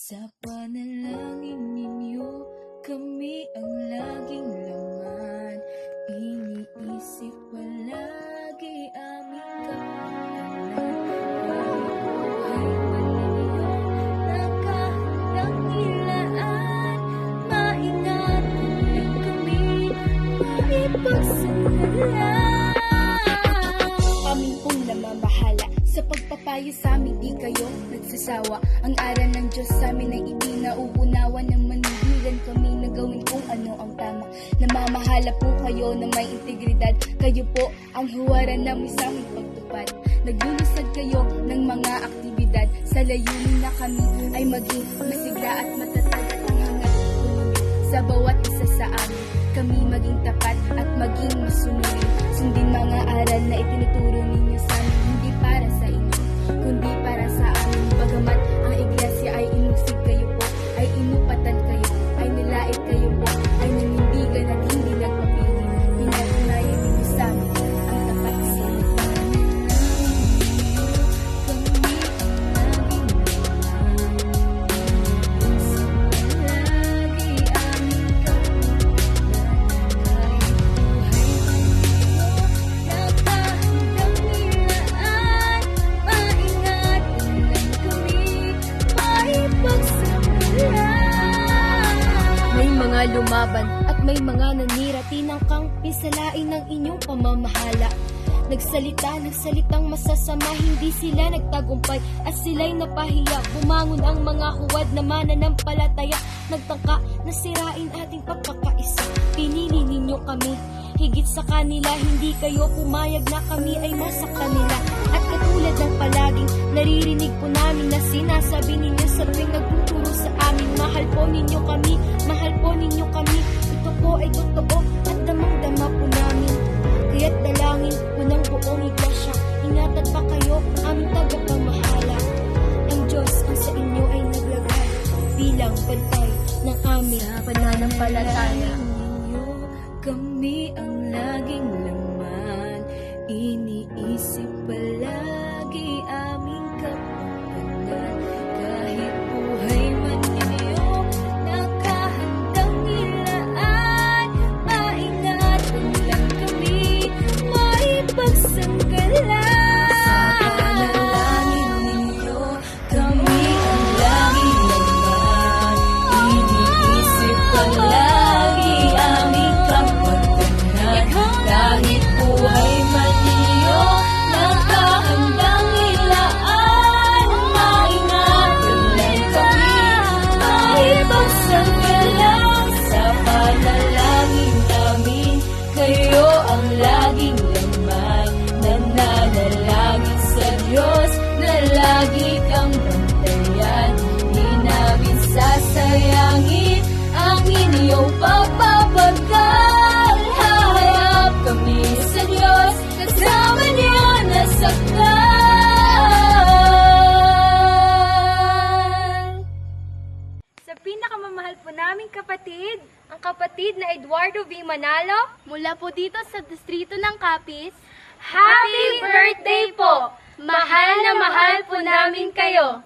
Sa panalangin ninyo, kami ang laging laman. Iniisip palagi aming kapakanan. Buhay man ninyo, nakahandang ilaan. Maingatan lang kami, maipagsandalan. Kami pong namamahala sa pagpapayo sa amin, di kayo nagsasawa. Ang aral ng Diyos sa amin ay itinauunawa ng manindigan kami na gawin kung ano ang tama. Namamahala po kayo na may integridad. Kayo po ang huwaran namin sa aming pagtupad. Naglulusad kayo ng mga aktibidad sa layunin na kami ay maging masigla at matatag at ang hangat tunay sa bawat isa sa amin. Kami maging tapat at maging masunurin. Sundin mga aral na itinuturo ninyo sa amin, hindi para sa inyo, kundi para sa amin. Bagamat ang iglesia ay inusig kayo po, ay inupatan kayo, ay nilait kayo po, ay nanindigan at hindi nagpapili. Pinatunayan ninyo sa amin ang tapat sa inyo. Lumaban at may mga nanira, tinangkang pisalain ng inyong pamamahala. Nagsalitang masasama, hindi sila nagtagumpay at sila'y napahiya. Bumangon ang mga huwad na mananampalataya, nagtangka na sirain ating pagkakaisa. Pinili ninyo kami, higit sa kanila, hindi kayo pumayag na kami ay nasa kanila. At katulad ng palaging naririnig po namin na sinasabi ninyo sa tuwing nagtuturo sa amin, mahal po ninyo kami, mahal po ninyo kami. Ito po ay totoo at damang-dama po namin. Kaya't dalangin po ng buong iglesia, ingatan pa kayo aming tagapamahala. Ang Diyos ang sa inyo ay naglagay bilang bantay ng aming pananampalataya. Kami ang laging laman, iniisip palagi aming kapakanan. Kahit buhay man ninyo, nakahandang ilaan. Maingatan lang kami, maipagsanggalan. Sa panalangin ninyo, kami ang laging laman, iniisip palagi aming kapakanan. Kahit buhay man ninyo, nakahandang ilaan. Maingatan lang kami, maipagsanggalan. Sa panalangin namin, kayo ang laging laman. Nananalangin sa Diyos na lagi kang bantayan. Di namin sasayangin ang inyong pagpapagkal. Hahayap kami sa Diyos, kasama niyo nasaktan. Sa pinakamamahal po naming kapatid, ang kapatid na Eduardo V. Manalo, mula po dito sa distrito ng Capiz, Happy birthday po! Mahal na mahal po namin kayo!